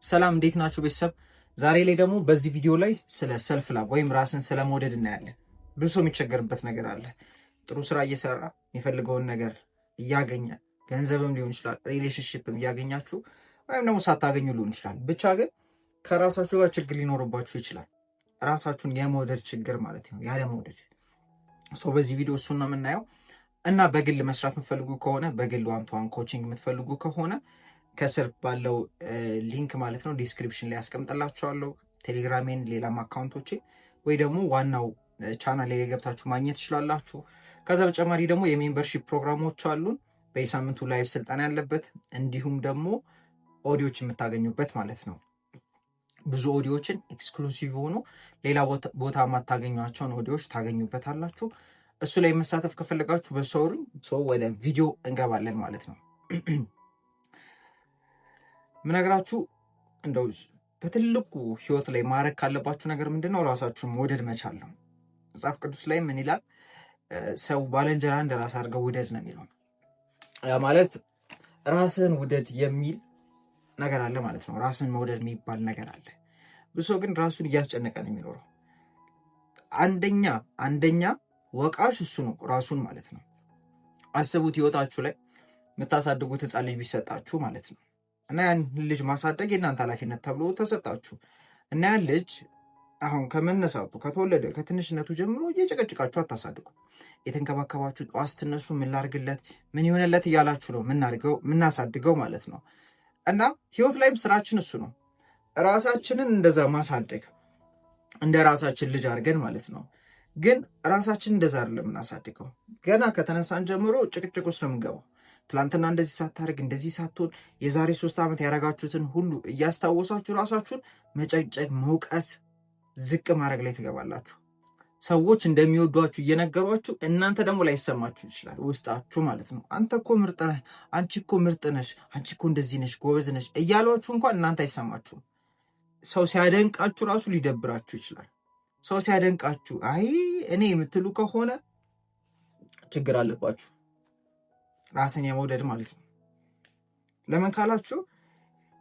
ሰላም እንዴት ናችሁ ቤተሰብ? ዛሬ ላይ ደግሞ በዚህ ቪዲዮ ላይ ስለ ሰልፍ ላቭ ወይም ራስን ስለመውደድ እናያለን። ብዙ ሰው የሚቸገርበት ነገር አለ። ጥሩ ስራ እየሰራ የሚፈልገውን ነገር እያገኘ ገንዘብም ሊሆን ይችላል፣ ሪሌሽንሽፕም እያገኛችሁ ወይም ደግሞ ሳታገኙ ሊሆን ይችላል። ብቻ ግን ከራሳችሁ ጋር ችግር ሊኖርባችሁ ይችላል። ራሳችሁን የመውደድ ችግር ማለት ነው፣ ያለ መውደድ። በዚህ ቪዲዮ እሱን ነው የምናየው እና በግል መስራት የምትፈልጉ ከሆነ በግል ዋን ቱ ዋን ኮቺንግ የምትፈልጉ ከሆነ ከስር ባለው ሊንክ ማለት ነው ዲስክሪፕሽን ላይ ያስቀምጥላችኋለሁ። ቴሌግራሜን፣ ሌላም አካውንቶቼ ወይ ደግሞ ዋናው ቻናል ላይ ገብታችሁ ማግኘት ትችላላችሁ። ከዛ በተጨማሪ ደግሞ የሜምበርሺፕ ፕሮግራሞች አሉን። በየሳምንቱ ላይቭ ስልጠና ያለበት እንዲሁም ደግሞ ኦዲዮች የምታገኙበት ማለት ነው። ብዙ ኦዲዮችን ኤክስክሉሲቭ ሆኖ ሌላ ቦታ የማታገኟቸውን ኦዲዮች ታገኙበታላችሁ። እሱ ላይ መሳተፍ ከፈለጋችሁ በሰውሩኝ ወደ ቪዲዮ እንገባለን ማለት ነው። ምነግራችሁ እንደው በትልቁ ህይወት ላይ ማድረግ ካለባችሁ ነገር ምንድነው? ራሳችሁን መውደድ መቻል ነው። መጽሐፍ ቅዱስ ላይ ምን ይላል? ሰው ባልንጀራ እንደ ራስ አድርገው ውደድ ነው የሚለው። ያ ማለት ራስን ውደድ የሚል ነገር አለ ማለት ነው። ራስን መውደድ የሚባል ነገር አለ። ብዙ ሰው ግን ራሱን እያስጨነቀ ነው የሚኖረው። አንደኛ ወቃሽ እሱ ነው፣ ራሱን ማለት ነው። አስቡት፣ ህይወታችሁ ላይ የምታሳድጉት ህፃን ልጅ ቢሰጣችሁ ማለት ነው እና ያን ልጅ ማሳደግ የእናንተ ኃላፊነት ተብሎ ተሰጣችሁ እና ያን ልጅ አሁን ከመነሳቱ ከተወለደ ከትንሽነቱ ጀምሮ እየጨቀጭቃችሁ አታሳድጉ። የተንከባከባችሁ ጠዋት ስትነሱ ምን ላድርግለት ምን ይሆንለት እያላችሁ ነው የምናሳድገው ማለት ነው። እና ህይወት ላይም ስራችን እሱ ነው፣ ራሳችንን እንደዛ ማሳደግ እንደ ራሳችን ልጅ አድርገን ማለት ነው። ግን ራሳችን እንደዛ አይደለም የምናሳድገው። ገና ከተነሳን ጀምሮ ጭቅጭቅ ውስጥ ነው የምንገባው። ትላንትና እንደዚህ ሳታደርግ እንደዚህ ሳትሆን የዛሬ 3 ዓመት ያደረጋችሁትን ሁሉ እያስታወሳችሁ ራሳችሁን መጨቅጨቅ፣ መውቀስ፣ ዝቅ ማድረግ ላይ ትገባላችሁ። ሰዎች እንደሚወዷችሁ እየነገሯችሁ እናንተ ደግሞ ላይሰማችሁ ይችላል፣ ውስጣችሁ ማለት ነው። አንተ እኮ ምርጥ ነህ፣ አንቺ እኮ ምርጥ ነሽ፣ አንቺ እኮ እንደዚህ ነሽ፣ ጎበዝ ነሽ እያሏችሁ እንኳን እናንተ አይሰማችሁም። ሰው ሲያደንቃችሁ ራሱ ሊደብራችሁ ይችላል። ሰው ሲያደንቃችሁ አይ እኔ የምትሉ ከሆነ ችግር አለባችሁ። ራስን የመውደድ ማለት ነው። ለምን ካላችሁ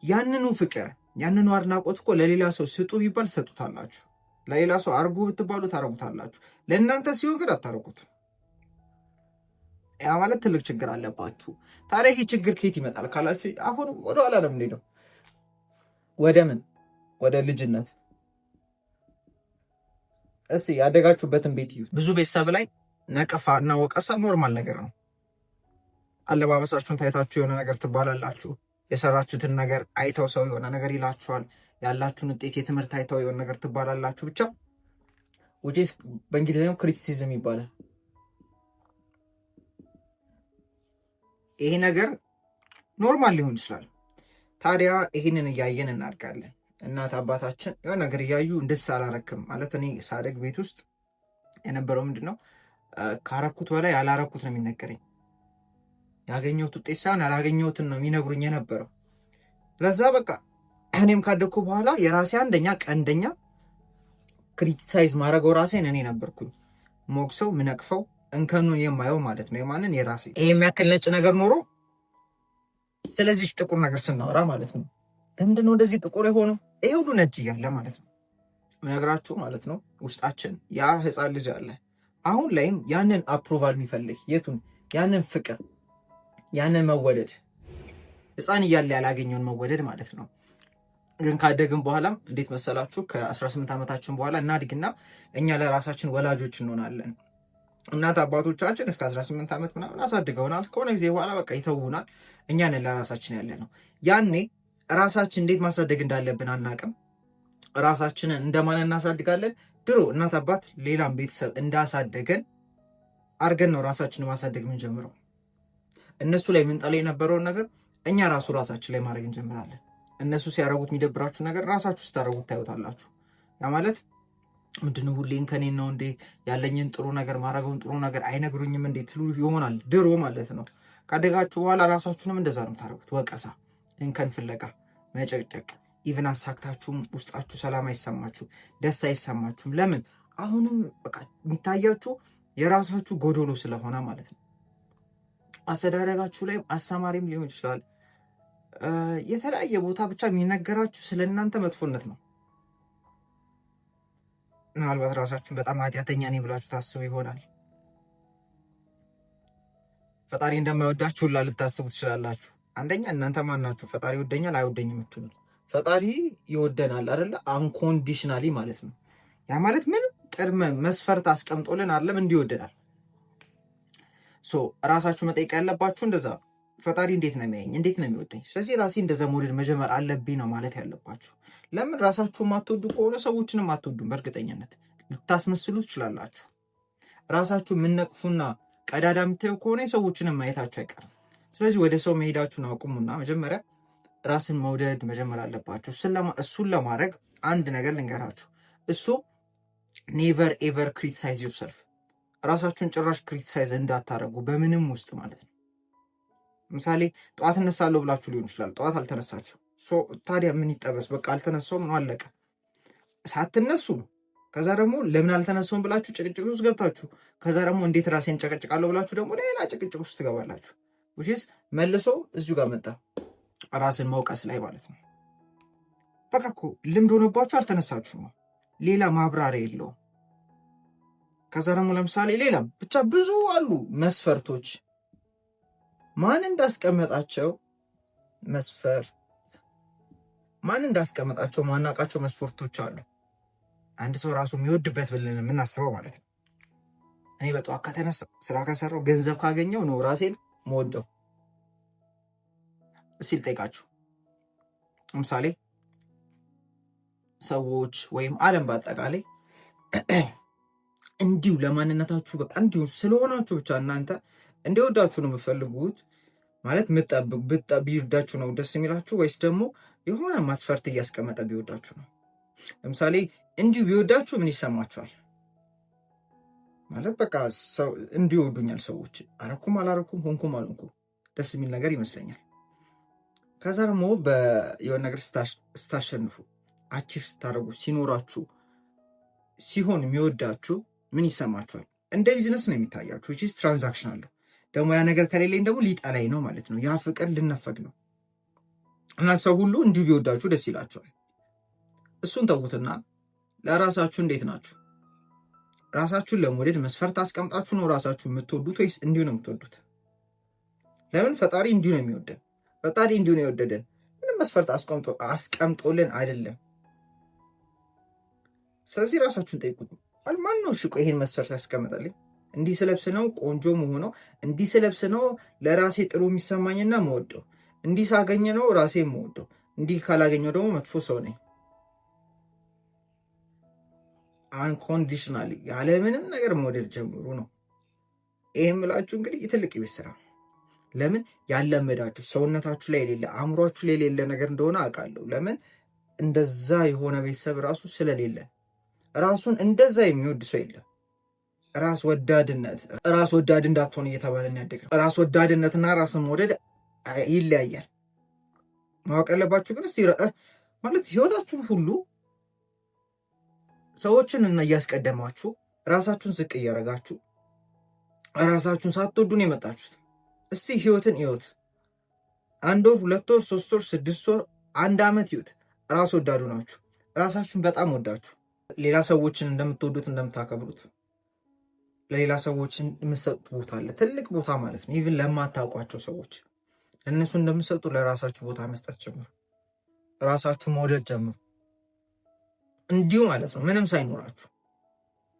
ያንኑ ፍቅር ያንኑ አድናቆት እኮ ለሌላ ሰው ስጡ ቢባል ሰጡታላችሁ። ለሌላ ሰው አርጉ ብትባሉ ታረጉታላችሁ። ለእናንተ ሲሆን ግን አታረጉት። ያ ማለት ትልቅ ችግር አለባችሁ። ታዲያ ይህ ችግር ከየት ይመጣል ካላችሁ አሁን ወደኋላ ነው የምንሄደው። ወደ ምን? ወደ ልጅነት። እስቲ ያደጋችሁበትን ቤት እዩ። ብዙ ቤተሰብ ላይ ነቀፋ እና ወቀሳ ኖርማል ነገር ነው። አለባበሳችሁን ታይታችሁ የሆነ ነገር ትባላላችሁ። የሰራችሁትን ነገር አይተው ሰው የሆነ ነገር ይላችኋል። ያላችሁን ውጤት የትምህርት አይተው የሆነ ነገር ትባላላችሁ። ብቻ ውጪስ በእንግሊዝኛው ክሪቲሲዝም ይባላል። ይሄ ነገር ኖርማል ሊሆን ይችላል። ታዲያ ይህንን እያየን እናድጋለን። እናት አባታችን የሆነ ነገር እያዩ እንደስ አላረክም ማለት እኔ ሳደግ ቤት ውስጥ የነበረው ምንድነው ካረኩት በላይ ያላረኩት ነው የሚነገረኝ። ያገኘሁት ውጤት ሳይሆን ያላገኘሁትን ነው የሚነግሩኝ የነበረው። ለዛ በቃ እኔም ካደግኩ በኋላ የራሴ ቀንደኛ ክሪቲሳይዝ ማድረገው ራሴን እኔ ነበርኩኝ። ሞግሰው ምነቅፈው እንከኑን የማየው ማለት ነው። የማንን? የራሴ። ይሄ የሚያክል ነጭ ነገር ኖሮ ስለዚህ ጥቁር ነገር ስናወራ ማለት ነው ለምንድነው እንደዚህ ጥቁር የሆነው? ይሄ ሁሉ ነጭ እያለ ማለት ነው ነግራችሁ ማለት ነው። ውስጣችን ያ ህፃን ልጅ አለ አሁን ላይም ያንን አፕሩቫል የሚፈልግ የቱን? ያንን ፍቅር፣ ያንን መወደድ፣ ህፃን እያለ ያላገኘውን መወደድ ማለት ነው። ግን ካደግን በኋላም እንዴት መሰላችሁ? ከ18 ዓመታችን በኋላ እናድግና እኛ ለራሳችን ወላጆች እንሆናለን። እናት አባቶቻችን እስከ 18 ዓመት ምናምን አሳድገውናል። ከሆነ ጊዜ በኋላ በቃ ይተውናል። እኛ ነን ለራሳችን ያለ ነው። ያኔ ራሳችን እንዴት ማሳደግ እንዳለብን አናቅም። ራሳችንን እንደማን እናሳድጋለን? ድሮ እናት አባት ሌላም ቤተሰብ እንዳሳደገን አርገን ነው ራሳችንን ማሳደግ የምንጀምረው። እነሱ ላይ ምንጠላ የነበረውን ነገር እኛ ራሳችን ላይ ማድረግ እንጀምራለን። እነሱ ሲያረጉት የሚደብራችሁ ነገር ራሳችሁ ስታረጉት ታዩታላችሁ። ያ ማለት ምንድነው? ሁሌን ከኔን ነው እንዴ ያለኝን ጥሩ ነገር ማድረገውን ጥሩ ነገር አይነግሩኝም እንዴ ትሉ ይሆናል ድሮ ማለት ነው። ካደጋችሁ በኋላ ራሳችሁንም እንደዛ ነው የምታረጉት። ወቀሳ፣ እንከን ፍለጋ፣ መጨቅጨቅ። ኢቭን አሳክታችሁም ውስጣችሁ ሰላም አይሰማችሁም፣ ደስታ አይሰማችሁም። ለምን? አሁንም በቃ የሚታያችሁ የራሳችሁ ጎዶሎ ስለሆነ ማለት ነው። አስተዳደጋችሁ ላይም አስተማሪም ሊሆን ይችላል የተለያየ ቦታ ብቻ የሚነገራችሁ ስለ እናንተ መጥፎነት ነው። ምናልባት ራሳችሁን በጣም ኃጢአተኛ ነኝ ብላችሁ ታስቡ ይሆናል። ፈጣሪ እንደማይወዳችሁ ሁላ ልታስቡ ትችላላችሁ። አንደኛ እናንተ ማን ናችሁ? ፈጣሪ ይወደኛል አይወደኝም የምትሉት? ፈጣሪ ይወደናል አይደለ? አንኮንዲሽናሊ ማለት ነው። ያ ማለት ምንም ቅድመ መስፈርት አስቀምጦልን አይደለም እንዲወደናል። ራሳችሁ መጠየቅ ያለባችሁ እንደዛ ነው። ፈጣሪ እንዴት ነው የሚያየኝ? እንዴት ነው የሚወደኝ? ስለዚህ ራሴ እንደዛ መውደድ መጀመር አለብኝ ነው ማለት ያለባችሁ። ለምን ራሳችሁ ማትወዱ ከሆነ ሰዎችንም አትወዱም። በእርግጠኝነት ልታስመስሉ ትችላላችሁ። ራሳችሁ የምነቅፉና ቀዳዳ የምታዩ ከሆነ ሰዎችንም ማየታችሁ አይቀርም። ስለዚህ ወደ ሰው መሄዳችሁን አቁሙና መጀመሪያ ራስን መውደድ መጀመር አለባችሁ። እሱን ለማድረግ አንድ ነገር ልንገራችሁ። እሱ ኔቨር ኤቨር ክሪቲሳይዝ ዩርሰልፍ። ራሳችሁን ጭራሽ ክሪቲሳይዝ እንዳታረጉ በምንም ውስጥ ማለት ነው። ምሳሌ ጠዋት እነሳለሁ ብላችሁ ሊሆን ይችላል። ጠዋት አልተነሳችሁ። ታዲያ ምን ይጠበስ? በቃ አልተነሳውም ነው አለቀ። ሳትነሱ ከዛ ደግሞ ለምን አልተነሳውም ብላችሁ ጭቅጭቅ ውስጥ ገብታችሁ ከዛ ደግሞ እንዴት ራሴን ጨቀጭቃለሁ ብላችሁ ደግሞ ሌላ ጭቅጭቅ ውስጥ ትገባላችሁ። ውጪስ መልሶ እዚሁ ጋር መጣ ራስን መውቀስ ላይ ማለት ነው። በቃ እኮ ልምድ ሆነባችሁ አልተነሳችሁም። ሌላ ማብራሪያ የለውም። ከዛ ደግሞ ለምሳሌ ሌላም ብቻ ብዙ አሉ መስፈርቶች ማን እንዳስቀመጣቸው ማናቃቸው መስፈርቶች አሉ። አንድ ሰው ራሱ የሚወድበት ብለን የምናስበው ማለት ነው። እኔ በጠዋት ከተነሳ ስራ ከሰራው ገንዘብ ካገኘው ነው ራሴን መወደው ሲል ጠይቃችሁ። ለምሳሌ ሰዎች ወይም ዓለም በአጠቃላይ እንዲሁ ለማንነታችሁ በቃ እንዲሁ ስለሆናችሁ ብቻ እናንተ እንዲወዳችሁ ነው የምፈልጉት ማለት ቢወዳችሁ ነው ደስ የሚላችሁ ወይስ ደግሞ የሆነ ማስፈርት እያስቀመጠ ቢወዳችሁ ነው? ለምሳሌ እንዲሁ ቢወዳችሁ ምን ይሰማችኋል? ማለት በቃ ሰው እንዲወዱኛል ሰዎች አረኩም አላረኩም ሆንኩም አልሆንኩም ደስ የሚል ነገር ይመስለኛል። ከዛ ደግሞ የሆነ ነገር ስታሸንፉ አቺፍ ስታደርጉ ሲኖራችሁ ሲሆን የሚወዳችሁ ምን ይሰማችኋል? እንደ ቢዝነስ ነው የሚታያችሁ። which is ትራንዛክሽን አለው። ደግሞ ያ ነገር ከሌለኝ ደግሞ ሊጠላኝ ነው ማለት ነው። ያ ፍቅር ልነፈግ ነው እና ሰው ሁሉ እንዲሁ ቢወዳችሁ ደስ ይላችኋል። እሱን ተውትና ለራሳችሁ እንዴት ናችሁ? ራሳችሁን ለመውደድ መስፈርት አስቀምጣችሁ ነው ራሳችሁ የምትወዱት ወይስ እንዲሁ ነው የምትወዱት? ለምን ፈጣሪ እንዲሁ ነው የሚወደን። ፈጣሪ እንዲሁ ነው የወደደን። ምንም መስፈርት አስቀምጦልን አይደለም። ስለዚህ ራሳችሁን ጠይቁት። ማን ነው ሽቆ ይሄን መስፈርት ያስቀምጣልኝ? እንዲህ ስለብስ ነው ቆንጆ መሆነው፣ እንዲህ ስለብስ ነው ለራሴ ጥሩ የሚሰማኝና መወደው፣ እንዲህ ሳገኘ ነው ራሴ መወደው፣ እንዲህ ካላገኘው ደግሞ መጥፎ ሰው ነኝ። አንኮንዲሽናሊ ያለምንም ነገር መውደድ ጀምሩ ነው። ይሄን ብላችሁ እንግዲህ የትልቅ ቤት ስራ። ለምን ያለመዳችሁ ሰውነታችሁ ላይ የሌለ አእምሯችሁ ላይ የሌለ ነገር እንደሆነ አውቃለሁ። ለምን እንደዛ የሆነ ቤተሰብ ራሱ ስለሌለ ራሱን እንደዛ የሚወድ ሰው የለም። ራስ ወዳድ እንዳትሆን እየተባለን ያደግነው። ራስ ወዳድነትና ራስን መውደድ ይለያያል። ማወቅ ያለባችሁ ግን እስቲ ማለት ህይወታችሁን ሁሉ ሰዎችን እያስቀደማችሁ ራሳችሁን ዝቅ እያደረጋችሁ ራሳችሁን ሳትወዱ ነው የመጣችሁት። እስቲ ህይወትን እዩት። 1 ወር 2 ወር 3 ወር 6 ወር 1 ዓመት እዩት። ራስ ወዳዱ ናችሁ። ራሳችሁን በጣም ወዳችሁ ሌላ ሰዎችን እንደምትወዱት እንደምታከብሩት ለሌላ ሰዎችን የምትሰጡት ቦታ አለ። ትልቅ ቦታ ማለት ነው። ኢቭን ለማታውቋቸው ሰዎች ለእነሱ እንደምትሰጡ ለራሳችሁ ቦታ መስጠት ጀምሩ። ራሳችሁ መውደድ ጀምሩ። እንዲሁ ማለት ነው ምንም ሳይኖራችሁ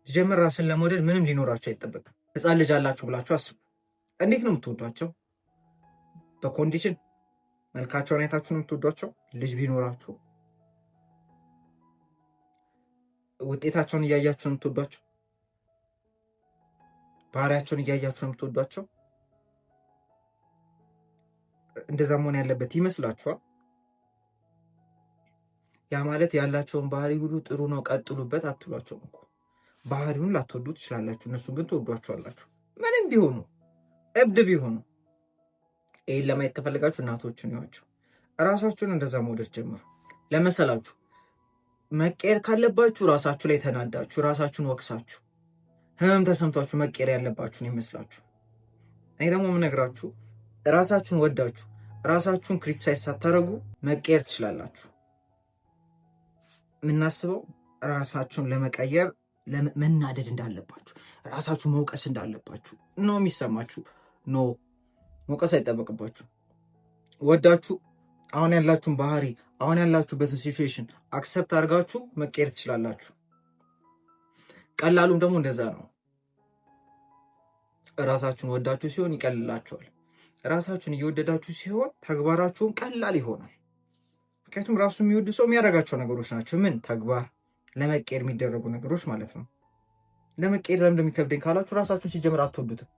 ሲጀምር ራስን ለመውደድ ምንም ሊኖራችሁ አይጠበቅም። ህፃን ልጅ አላችሁ ብላችሁ አስቡ። እንዴት ነው የምትወዷቸው? በኮንዲሽን መልካቸውን አይታችሁ ነው የምትወዷቸው? ልጅ ቢኖራችሁ ውጤታቸውን እያያችሁ ነው የምትወዷቸው? ባህሪያቸውን እያያችሁ ነው የምትወዷቸው? እንደዛ መሆን ያለበት ይመስላችኋል? ያ ማለት ያላቸውን ባህሪ ሁሉ ጥሩ ነው ቀጥሉበት አትሏቸውም እኮ። ባህሪውን ላትወዱ ትችላላችሁ፣ እነሱ ግን ትወዷቸዋላችሁ። ምንም ቢሆኑ እብድ ቢሆኑ። ይህን ለማየት ከፈለጋችሁ እናቶችን ይዋቸው። እራሳችሁን እንደዛ መውደድ ጀምሩ። ለመሰላችሁ መቀየር ካለባችሁ ራሳችሁ ላይ ተናዳችሁ ራሳችሁን ወቅሳችሁ ህመም ተሰምቷችሁ መቀየር ያለባችሁን ይመስላችሁ። እኔ ደግሞ የምነግራችሁ ራሳችሁን ወዳችሁ ራሳችሁን ክሪቲሳይዝ ሳታደርጉ መቀየር ትችላላችሁ። የምናስበው ራሳችሁን ለመቀየር መናደድ እንዳለባችሁ፣ ራሳችሁ መውቀስ እንዳለባችሁ ነው የሚሰማችሁ። ኖ መውቀስ አይጠበቅባችሁ። ወዳችሁ አሁን ያላችሁን ባህሪ አሁን ያላችሁበትን ሲቹዌሽን አክሰፕት አድርጋችሁ መቀየር ትችላላችሁ። ቀላሉም ደግሞ እንደዛ ነው። ራሳችሁን ወዳችሁ ሲሆን ይቀልላችኋል። ራሳችሁን እየወደዳችሁ ሲሆን ተግባራችሁን ቀላል ይሆናል። ምክንያቱም ራሱ የሚወድ ሰው የሚያደርጋቸው ነገሮች ናቸው። ምን ተግባር ለመቀየር የሚደረጉ ነገሮች ማለት ነው። ለመቀየር ለምን እንደሚከብደኝ ካላችሁ ራሳችሁን ሲጀምር አትወዱትም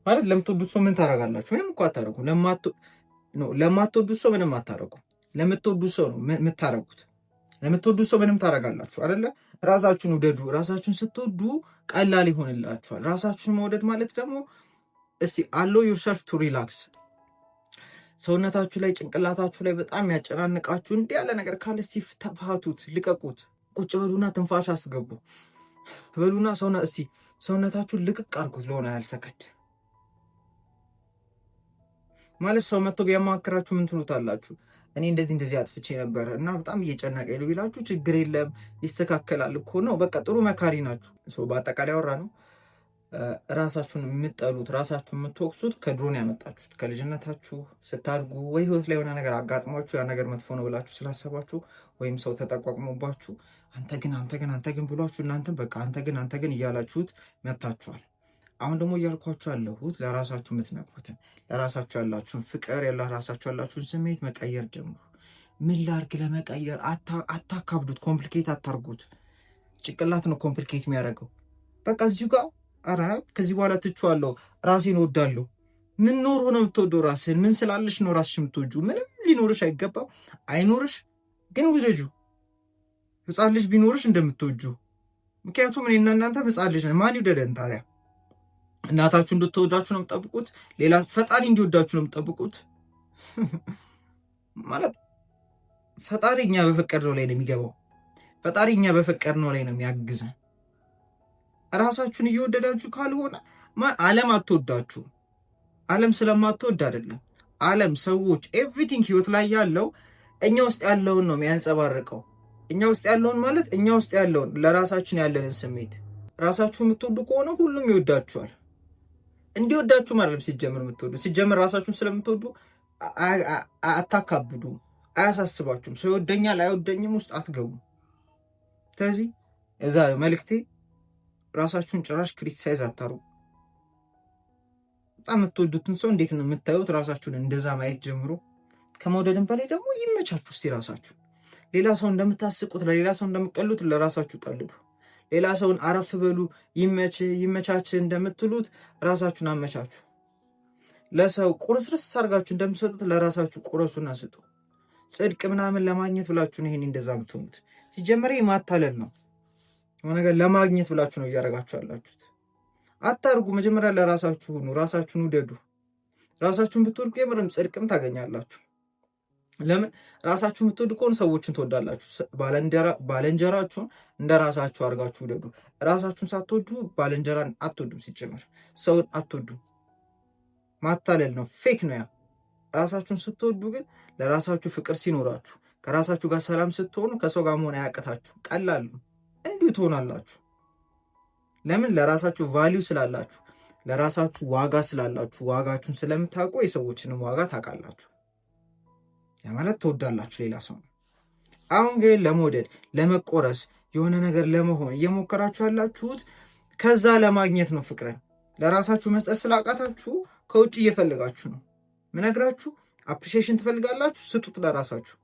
ማለት። ለምትወዱት ሰው ምን ታደርጋላችሁ? ምንም እኮ አታደርጉ። ለማትወዱት ሰው ምንም አታደርጉ። ለምትወዱት ሰው ነው የምታደርጉት። ለምትወዱት ሰው ምንም ታደርጋላችሁ አይደለ? ራሳችሁን ውደዱ። ራሳችሁን ስትወዱ ቀላል ይሆንላችኋል። ራሳችሁን መውደድ ማለት ደግሞ እስቲ allow yourself to relax። ሰውነታችሁ ላይ ጭንቅላታችሁ ላይ በጣም ያጨናንቃችሁ እንዲህ ያለ ነገር ካለ እስቲ ተፋቱት፣ ልቀቁት። ቁጭ በሉና ትንፋሽ አስገቡ በሉና ሰውነታችሁን ልቅቅ አድርጉት ለሆነ ያህል ሰከንድ። ማለት ሰው መጥቶ ቢያማክራችሁ ምን ትሉታላችሁ? እኔ እንደዚህ አጥፍቼ ነበር እና በጣም እየጨነቀኝ ነው ቢላችሁ ችግር የለም ይስተካከላል እኮ ነው። በቃ ጥሩ መካሪ ናችሁ። በአጠቃላይ አወራ ነው። ራሳችሁን የምትጠሉት ራሳችሁን የምትወቅሱት ከድሮን ያመጣችሁት ከልጅነታችሁ ስታድጉ ወይ ህይወት ላይ የሆነ ነገር አጋጥሟችሁ ያ ነገር መጥፎ ነው ብላችሁ ስላሰባችሁ ወይም ሰው ተጠቋቁሞባችሁ አንተ ግን ብሏችሁ እናንተም በቃ አንተ ግን እያላችሁት መታችኋል። አሁን ደግሞ እያልኳችሁ ያለሁት ለራሳችሁ የምትነግሩትን ለራሳችሁ ያላችሁን ፍቅር ለራሳችሁ ያላችሁን ስሜት መቀየር ጀምሩ። ምን ላድርግ ለመቀየር አታካብዱት፣ ኮምፕሊኬት አታርጉት። ጭንቅላት ነው ኮምፕሊኬት የሚያደርገው። በቃ እዚሁ ጋር ኧረ ከዚህ በኋላ ትቼዋለሁ፣ ራሴን እወዳለሁ። ምን ኖሮ ነው የምትወደው ራስን? ምን ስላለሽ ነው ራስሽ የምትወጁ? ምንም ሊኖርሽ አይገባም። አይኖርሽ ግን ውደጁ። ህፃን ልጅ ቢኖርሽ እንደምትወጁ። ምክንያቱም እኔና እናንተ ህፃን ልጅ ነን። ማን ይውደደን ታዲያ? እናታችሁ እንድትወዳችሁ ነው የምትጠብቁት? ሌላ ፈጣሪ እንዲወዳችሁ ነው የምትጠብቁት? ማለት ፈጣሪ እኛ በፈቀድነው ላይ ነው የሚገባው። ፈጣሪ እኛ በፈቀድነው ላይ ነው የሚያግዘን። ራሳችሁን እየወደዳችሁ ካልሆነ ዓለም አትወዳችሁ። ዓለም ስለማትወድ አይደለም። ዓለም፣ ሰዎች፣ ኤቭሪቲንግ ህይወት ላይ ያለው እኛ ውስጥ ያለውን ነው የሚያንጸባርቀው። እኛ ውስጥ ያለውን ማለት እኛ ውስጥ ያለውን ለራሳችን ያለንን ስሜት። ራሳችሁ የምትወዱ ከሆነ ሁሉም ይወዳችኋል። እንዲወዳችሁ ማለት ሲጀምር የምትወዱ ሲጀምር ራሳችሁን ስለምትወዱ አታካብዱ፣ አያሳስባችሁም። ሰው ይወደኛል አይወደኝም ውስጥ አትገቡ። ስለዚህ የዛሬው መልእክቴ ራሳችሁን ጭራሽ ክሪቲሳይዝ አታርጉ። በጣም የምትወዱትን ሰው እንዴት ነው የምታዩት? ራሳችሁን እንደዛ ማየት ጀምሮ። ከመውደድም በላይ ደግሞ ይመቻችሁ። እስቲ ራሳችሁ ሌላ ሰው እንደምታስቁት ለሌላ ሰው እንደምትቀሉት ለራሳችሁ ቀልዱ። ሌላ ሰውን አረፍ በሉ ይመቻች እንደምትሉት ራሳችሁን አመቻችሁ። ለሰው ቁርስርስ አድርጋችሁ እንደምትሰጡት ለራሳችሁ ቁረሱና ስጡ። ጽድቅ ምናምን ለማግኘት ብላችሁ ነው ይሄን እንደዛ የምትሆኑት። ሲጀመር ማታለል ነው። ነገር ለማግኘት ብላችሁ ነው እያደረጋችሁ ያላችሁት። አታርጉ። መጀመሪያ ለራሳችሁ ሁኑ። ራሳችሁን ውደዱ። ራሳችሁን ብትወዱ የምርም ጽድቅም ታገኛላችሁ። ለምን? ራሳችሁ የምትወዱ ከሆነ ሰዎችን ትወዳላችሁ። ባልንጀራችሁን እንደ ራሳችሁ አድርጋችሁ ውደዱ። ራሳችሁን ሳትወዱ ባልንጀራን አትወዱም። ሲጀመር ሰውን አትወዱም። ማታለል ነው፣ ፌክ ነው ያ። ራሳችሁን ስትወዱ ግን ለራሳችሁ ፍቅር ሲኖራችሁ፣ ከራሳችሁ ጋር ሰላም ስትሆኑ ከሰው ጋር መሆን አያቅታችሁ። ቀላል ነው። እንዲሁ ትሆናላችሁ። ለምን? ለራሳችሁ ቫልዩ ስላላችሁ፣ ለራሳችሁ ዋጋ ስላላችሁ፣ ዋጋችሁን ስለምታውቁ የሰዎችንም ዋጋ ታውቃላችሁ። ያ ማለት ትወዳላችሁ ሌላ ሰው። አሁን ግን ለመውደድ ለመቆረስ የሆነ ነገር ለመሆን እየሞከራችሁ ያላችሁት ከዛ ለማግኘት ነው። ፍቅርን ለራሳችሁ መስጠት ስላቃታችሁ ከውጭ እየፈለጋችሁ ነው። ምነግራችሁ አፕሪሺዬሽን ትፈልጋላችሁ፣ ስጡት ለራሳችሁ።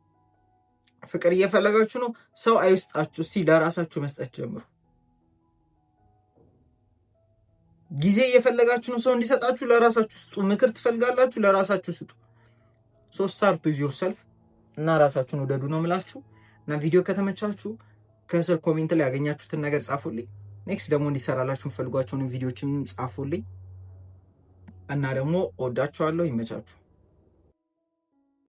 ፍቅር እየፈለጋችሁ ነው፣ ሰው አይስጣችሁ። እስቲ ለራሳችሁ መስጠት ጀምሩ። ጊዜ እየፈለጋችሁ ነው፣ ሰው እንዲሰጣችሁ፣ ለራሳችሁ ስጡ። ምክር ትፈልጋላችሁ፣ ለራሳችሁ ስጡ። ስታርት ዊዝ ዮርሰልፍ እና ራሳችሁን ውደዱ ነው የምላችሁ። እና ቪዲዮ ከተመቻችሁ ከስር ኮሜንት ላይ ያገኛችሁትን ነገር ጻፉልኝ። ኔክስት ደግሞ እንዲሰራላችሁ የምትፈልጓቸውን ቪዲዮዎችን ጻፉልኝ። እና ደግሞ ወዳችኋለሁ። ይመቻችሁ።